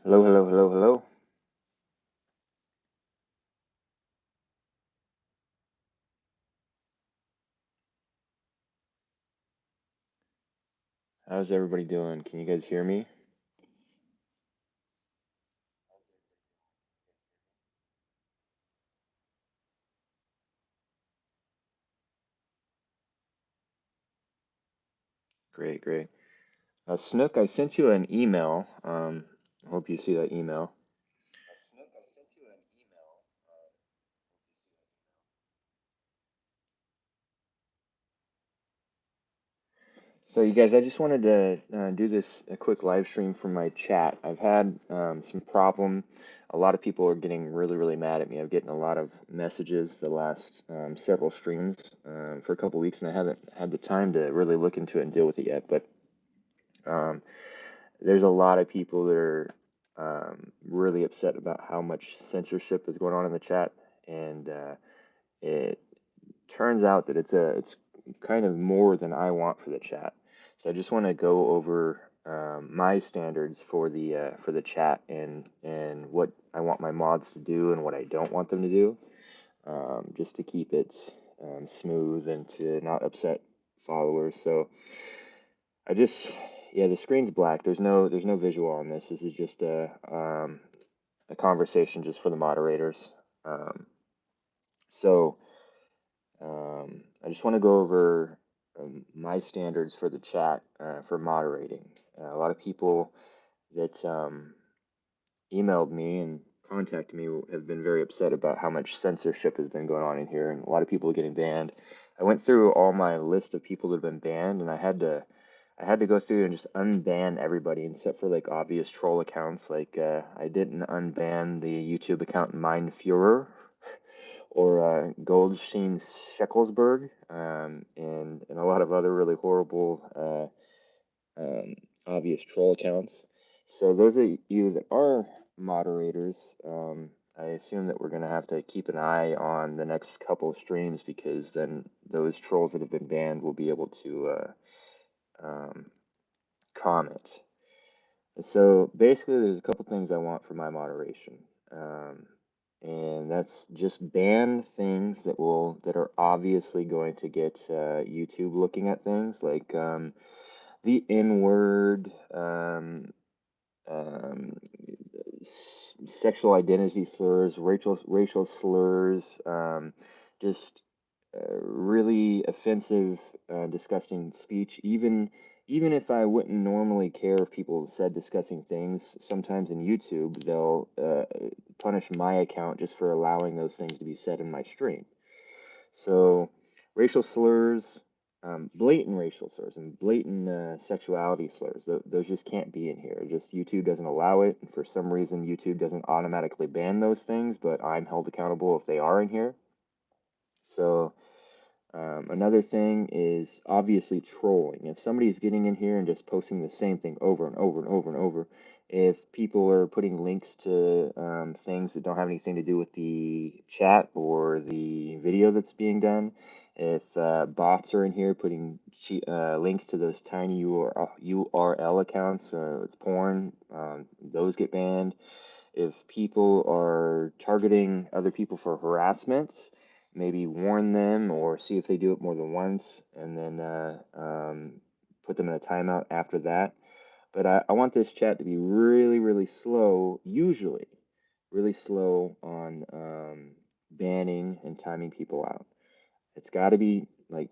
Hello, hello, hello, hello. How's everybody doing? Can you guys hear me? Great, great. Snook, I sent you an email. I hope you see that email. So, you guys, I just wanted to do this a quick live stream from my chat. I've had some problem. A lot of people are getting really, really mad at me. I'm getting a lot of messages the last several streams for a couple weeks, and I haven't had the time to really look into it and deal with it yet. But um, there's a lot of people that are really upset about how much censorship is going on in the chat, and it turns out that it's kind of more than I want for the chat. So I just want to go over my standards for the chat and what I want my mods to do and what I don't want them to do, just to keep it smooth and to not upset followers. So I just, yeah, the screen's black. There's no visual on this. This is just a conversation just for the moderators. Um, so I just want to go over my standards for the chat for moderating. A lot of people that emailed me and contacted me have been very upset about how much censorship has been going on in here, and a lot of people are getting banned. I went through all my list of people that have been banned, and I had to go through and just unban everybody except for like obvious troll accounts. Like I didn't unban the YouTube account Mein Führer or Goldstein Sheckelsberg, and a lot of other really horrible obvious troll accounts. So those of you that are moderators, I assume that we're going to have to keep an eye on the next couple of streams because then those trolls that have been banned will be able to um, comment. So basically, there's a couple things I want for my moderation, um, and that's just ban things that are obviously going to get YouTube looking at things like the N word, um, sexual identity slurs, racial slurs, just really offensive, disgusting speech. Even if I wouldn't normally care if people said disgusting things, sometimes in YouTube they'll punish my account just for allowing those things to be said in my stream. So, racial slurs, blatant racial slurs, and blatant sexuality slurs, those just can't be in here. Just YouTube doesn't allow it. And for some reason, YouTube doesn't automatically ban those things, but I'm held accountable if they are in here. So, another thing is obviously trolling. If somebody's getting in here and just posting the same thing over and over and over and over, if people are putting links to things that don't have anything to do with the chat or the video that's being done, if bots are in here putting links to those tiny URL accounts, it's porn, those get banned. If people are targeting other people for harassment, maybe warn them or see if they do it more than once and then put them in a timeout after that. But I want this chat to be really, really slow, usually really slow on banning and timing people out. It's got to be like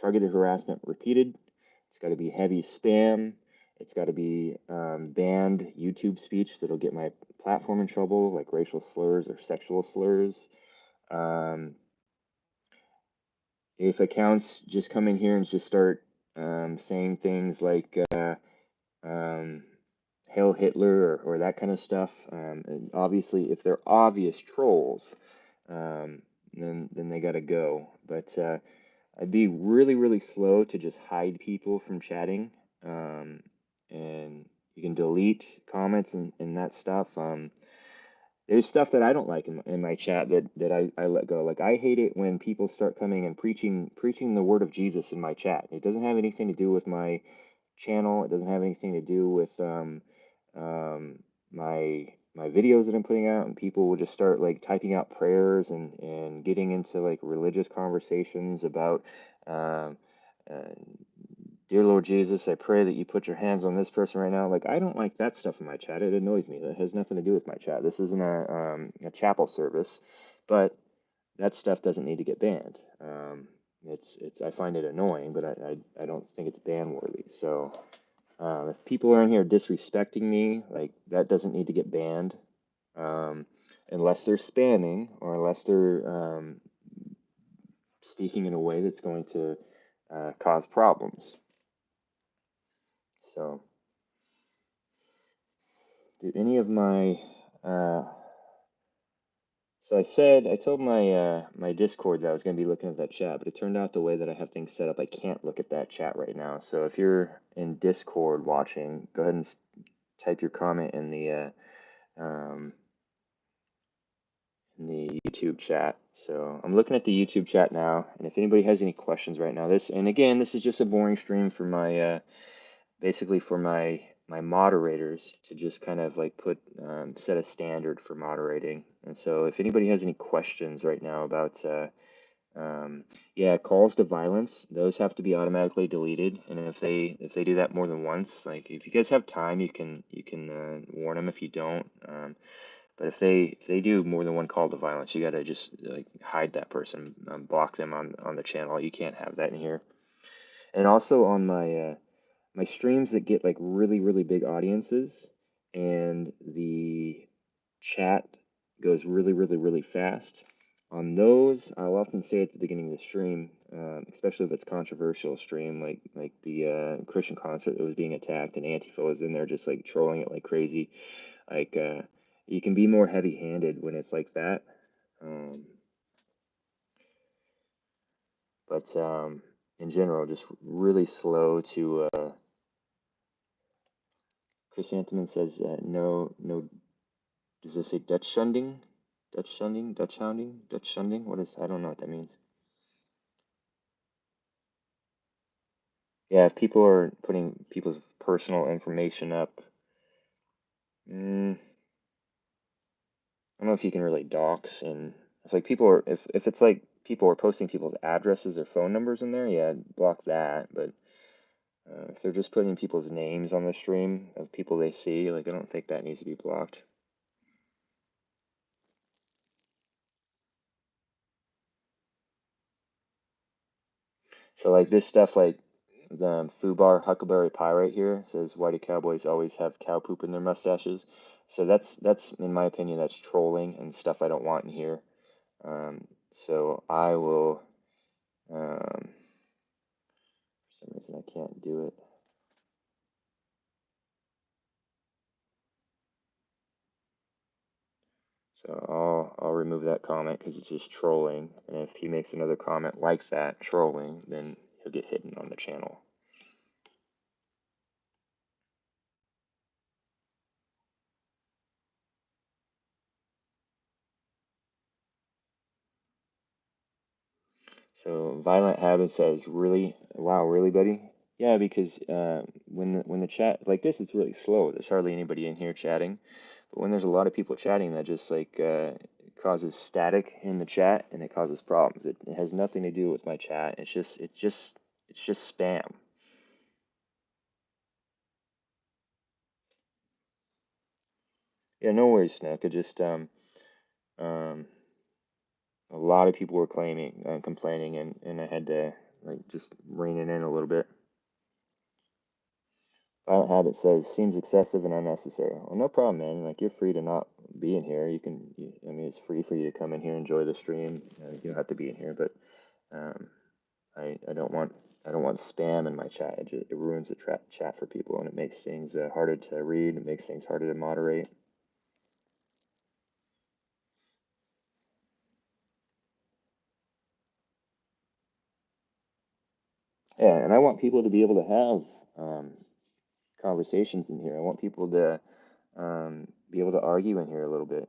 targeted harassment repeated. It's got to be heavy spam. It's got to be banned YouTube speech that'll get my platform in trouble, like racial slurs or sexual slurs. Um, if accounts just come in here and just start saying things like um, "Hail Hitler" or that kind of stuff, and obviously, if they're obvious trolls, um, then they got to go. But I'd be really, really slow to just hide people from chatting. Um, and you can delete comments and that stuff. There's stuff that I don't like in my chat that I let go. Like I hate it when people start coming and preaching the word of Jesus in my chat. It doesn't have anything to do with my channel. It doesn't have anything to do with um, my videos that I'm putting out, and people will just start like typing out prayers and getting into like religious conversations about, um, uh, dear Lord Jesus, I pray that you put your hands on this person right now. Like, I don't like that stuff in my chat. It annoys me. That has nothing to do with my chat. This isn't a chapel service, but that stuff doesn't need to get banned. I find it annoying, but I don't think it's ban worthy. So if people are in here disrespecting me, like that doesn't need to get banned, um, unless they're spamming or unless they're speaking in a way that's going to cause problems. So, do any of my so I told my Discord that I was going to be looking at that chat, but it turned out the way that I have things set up, I can't look at that chat right now. So if you're in Discord watching, go ahead and type your comment in the YouTube chat. So I'm looking at the YouTube chat now, and if anybody has any questions right now, and again, this is just a boring stream for my basically for my moderators to just kind of like set a standard for moderating. And so if anybody has any questions right now about yeah, calls to violence, those have to be automatically deleted. And if they do that more than once, like if you guys have time, you can warn them if you don't. But if they do more than one call to violence, you gotta just like hide that person, block them on the channel. You can't have that in here. And also on my streams that get like really, really big audiences and the chat goes really, really, really fast. On those, I'll often say at the beginning of the stream, especially if it's controversial stream, like the Christian concert that was being attacked and Antifa was in there just like trolling it like crazy. Like you can be more heavy-handed when it's like that. Um, but in general, just really slow to. Chrysanthemum says no, no. Does this say Dutch shunding? Dutch shunding? Dutch hounding? Dutch shunding? What is? I don't know what that means. Yeah, if people are putting people's personal information up, I don't know if you can really dox. And if like people are, if it's like people are posting people's addresses or phone numbers in there, yeah, block that. But if they're just putting people's names on the stream of people they see, like I don't think that needs to be blocked. So like this stuff, like the Fubar Huckleberry Pie right here says, "Why do cowboys always have cow poop in their mustaches?" So that's in my opinion, that's trolling and stuff I don't want in here. So I will. For some reason I can't do it. So I'll remove that comment because it's just trolling. And if he makes another comment like that, trolling, then he'll get hidden on the channel. So Violent Habit says, "Really? Wow, really, buddy?" Yeah, because when the chat like this, it's really slow. There's hardly anybody in here chatting. But when there's a lot of people chatting, that just like causes static in the chat and it causes problems. It has nothing to do with my chat. It's just spam. Yeah, no worries, Snook. It just um, a lot of people were claiming and complaining, and I had to like just rein it in a little bit. Violent Habit says seems excessive and unnecessary. Well, no problem, man. Like you're free to not be in here. I mean, it's free for you to come in here, enjoy the stream. You don't have to be in here, but um, I don't want spam in my chat. It ruins the chat for people, and it makes things harder to read. It makes things harder to moderate. Yeah, and I want people to be able to have conversations in here. I want people to be able to argue in here a little bit,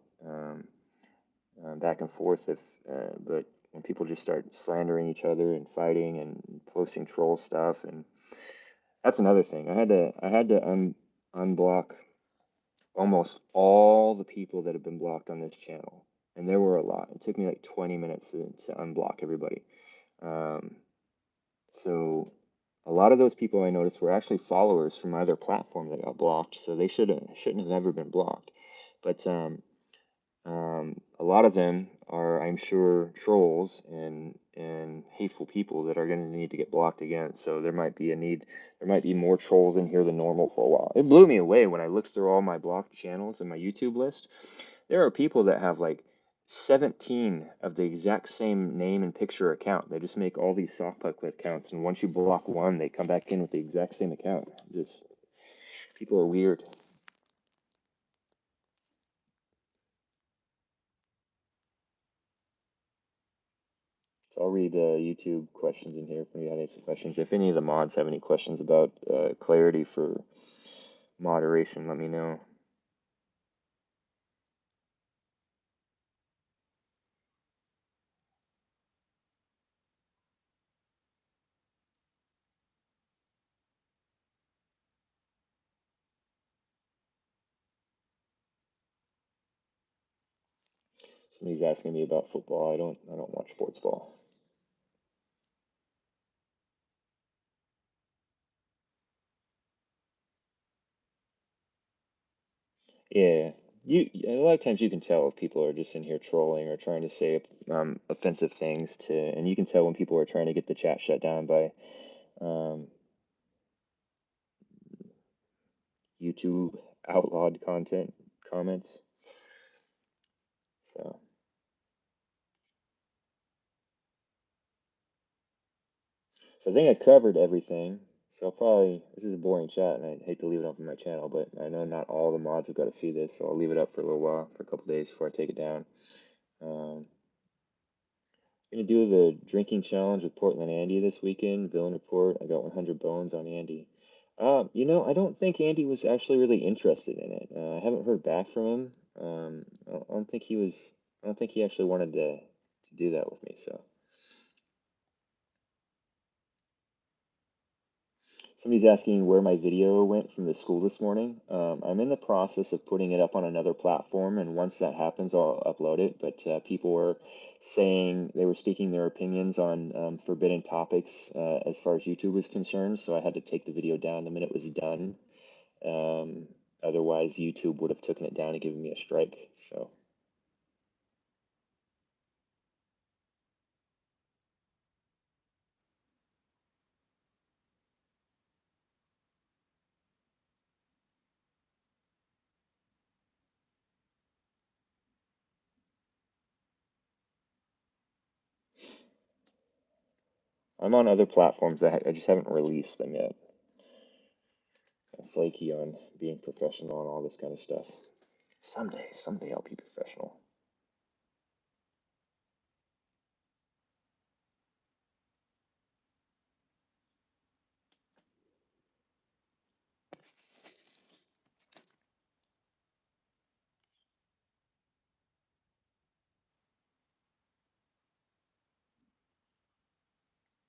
back and forth. But when people just start slandering each other and fighting and posting troll stuff, and that's another thing. I had to unblock almost all the people that have been blocked on this channel, and there were a lot. It took me like 20 minutes to unblock everybody. Um, so a lot of those people I noticed were actually followers from my other platform that got blocked, so they shouldn't have ever been blocked. But a lot of them are, I'm sure, trolls and hateful people that are going to need to get blocked again. So there might be a need. There might be more trolls in here than normal for a while. It blew me away when I looked through all my blocked channels in my YouTube list. There are people that have like 17 of the exact same name and picture account. They just make all these soft puck accounts, and once you block one, they come back in with the exact same account. Just people are weird. So I'll read YouTube questions in here if you have any questions. If any of the mods have any questions about clarity for moderation, let me know. Somebody's asking me about football. I don't watch sports ball. Yeah, a lot of times you can tell if people are just in here trolling or trying to say offensive things and you can tell when people are trying to get the chat shut down by um, YouTube outlawed content comments. So, so I think I covered everything. So I'll probably, this is a boring chat, and I hate to leave it up on my channel, but I know not all the mods have got to see this, so I'll leave it up for a little while, for a couple days before I take it down. Um, Gonna do the drinking challenge with Portland Andy this weekend. Villain report. I got 100 bones on Andy. I don't think Andy was actually really interested in it. I haven't heard back from him. I don't think he was. I don't think he actually wanted to do that with me. So. Somebody's asking where my video went from the school this morning. I'm in the process of putting it up on another platform, and once that happens, I'll upload it. But people were saying they were speaking their opinions on forbidden topics as far as YouTube was concerned, so I had to take the video down the minute it was done. Um, Otherwise, YouTube would have taken it down and given me a strike. So. I'm on other platforms. I just haven't released them yet. I'm flaky on being professional and all this kind of stuff. Someday I'll be professional.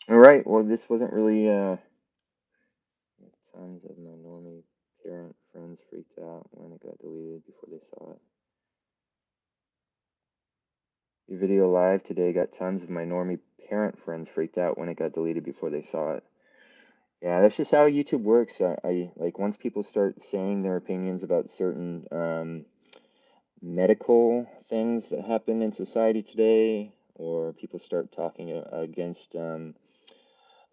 All right. Well, this wasn't really. Tons of my normie parent friends freaked out when it got deleted before they saw it. Your video live today got tons of my normie parent friends freaked out when it got deleted before they saw it. Yeah, that's just how YouTube works. I like once people start saying their opinions about certain medical things that happen in society today, or people start talking against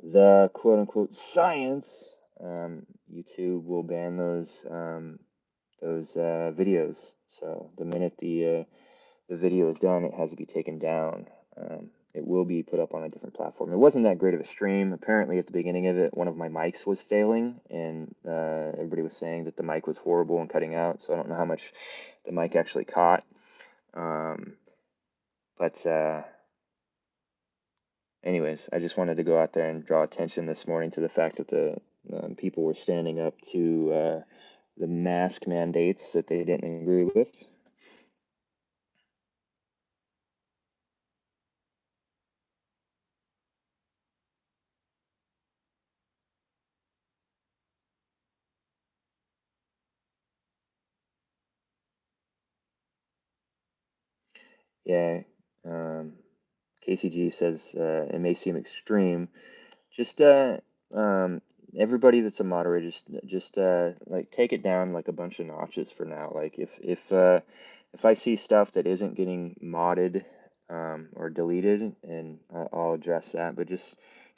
the quote unquote science, YouTube will ban those videos. So the minute the video is done, it has to be taken down. It will be put up on a different platform. It wasn't that great of a stream. Apparently, at the beginning of it, one of my mics was failing, and everybody was saying that the mic was horrible and cutting out. So I don't know how much the mic actually caught. Um, but anyways, I just wanted to go out there and draw attention this morning to the fact that the people were standing up to the mask mandates that they didn't agree with. Yeah. Um, KCG says it may seem extreme. Just um, everybody that's a moderator, just like take it down like a bunch of notches for now. Like if I see stuff that isn't getting modded or deleted, and I'll address that. But just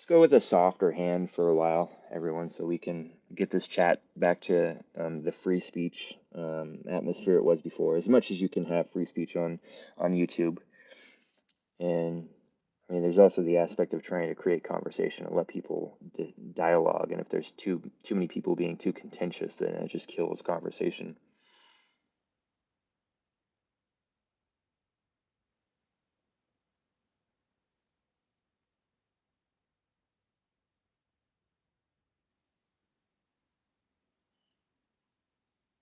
go with a softer hand for a while, everyone, so we can get this chat back to the free speech atmosphere it was before. As much as you can have free speech on YouTube. And I mean, there's also the aspect of trying to create conversation and let people dialogue. And if there's too many people being too contentious, then it just kills conversation.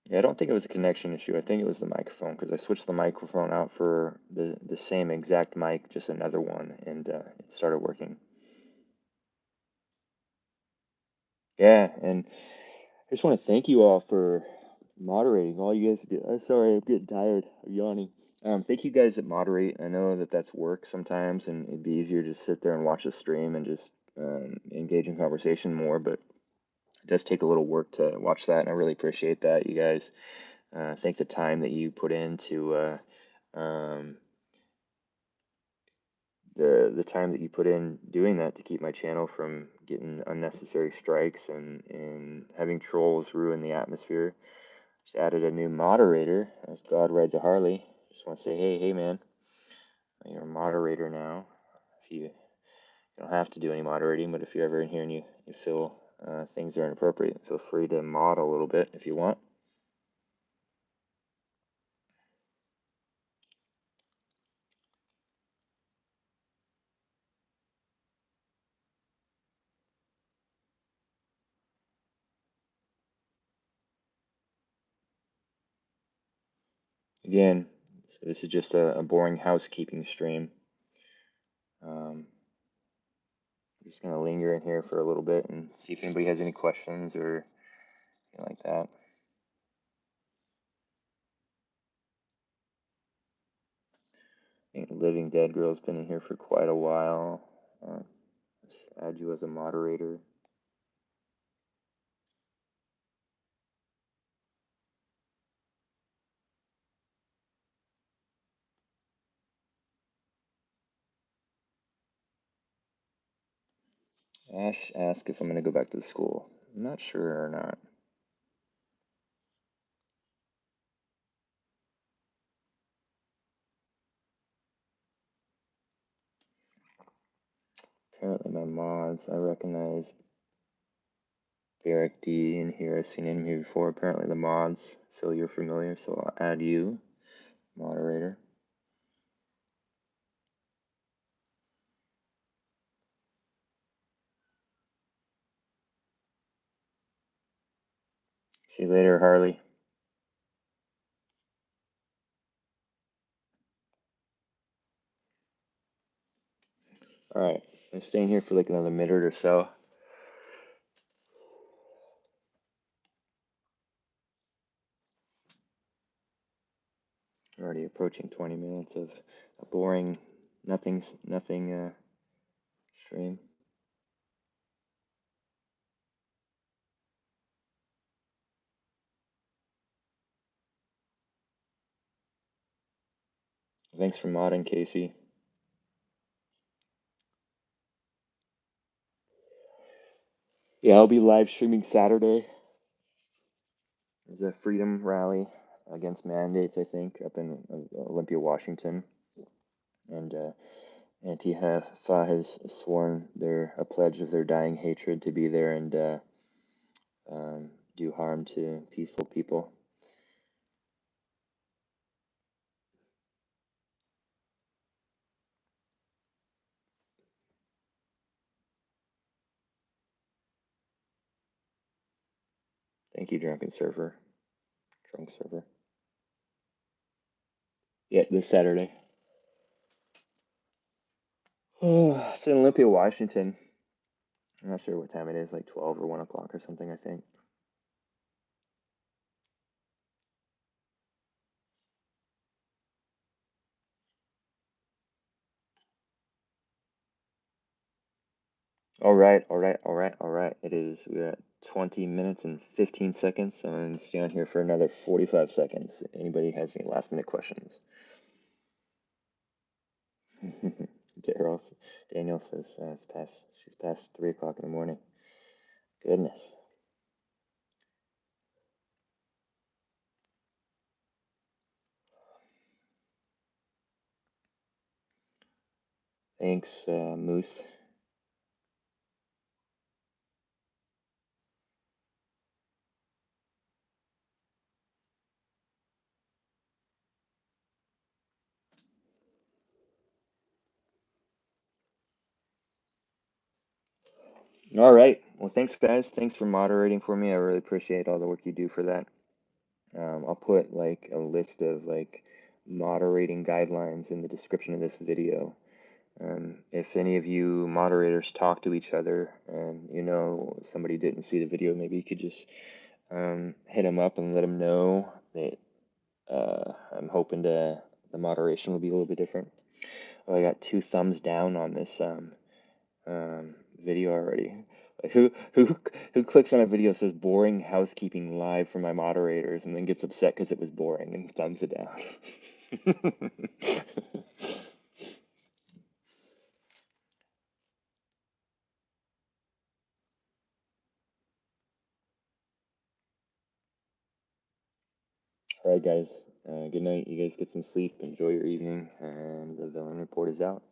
Yeah, I don't think it was a connection issue. I think it was the microphone because I switched the microphone out for the same exact mic, just another one, and it started working. Yeah, and I just want to thank you all for moderating. All you guys do. Sorry, I'm getting tired. I'm yawning. Thank you guys that moderate. I know that that's work sometimes, and it'd be easier to sit there and watch the stream and just engage in conversation more. But it does take a little work to watch that, and I really appreciate that. You guys, thank the time that you put into um, the time that you put in doing that to keep my channel from getting unnecessary strikes and having trolls ruin the atmosphere. Just added a new moderator. As God rides a Harley. Just want to say, hey, man, you're a moderator now. If you don't have to do any moderating, but if you're ever in here and you feel things are inappropriate, feel free to mod a little bit if you want. Again, so this is just a boring housekeeping stream. I'm just going to linger in here for a little bit and see if anybody has any questions or anything like that. I think Living Dead Girl's been in here for quite a while. Let's add you as a moderator. Ash asked if I'm going to go back to school. I'm not sure or not. Apparently my mods, I recognize Barrick D in here. I've seen him here before. Apparently the mods, Phil, you're familiar, so I'll add you, moderator. See you later, Harley. Alright, I'm staying here for like another minute or so. Already approaching 20 minutes of a boring, nothing stream. Thanks for modding, Casey. Yeah, I'll be live streaming Saturday. There's a freedom rally against mandates, I think, up in Olympia, Washington. And Antifa has sworn a pledge of their dying hatred to be there and do harm to peaceful people. Thank you, Drunken Surfer. Drunk Surfer. Yeah, this Saturday. Oh, it's in Olympia, Washington. I'm not sure what time it is, like 12 or 1 o'clock or something, I think. All right, all right, all right, all right. We're at 20 minutes and 15 seconds. So I'm going to stay on here for another 45 seconds. Anybody has any last minute questions? Daryl, Daniel says she's past 3 o'clock in the morning. Goodness. Thanks, Moose. All right. Well, thanks, guys. Thanks for moderating for me. I really appreciate all the work you do for that. I'll put like a list of like moderating guidelines in the description of this video. If any of you moderators talk to each other and you know somebody didn't see the video, maybe you could just hit them up and let them know that I'm hoping the moderation will be a little bit different. Oh, I got 2 thumbs down on this video already. Like, who clicks on a video that says boring housekeeping live for my moderators and then gets upset because it was boring and thumbs it down? All right, guys. Good night. You guys get some sleep. Enjoy your evening. And the villain report is out.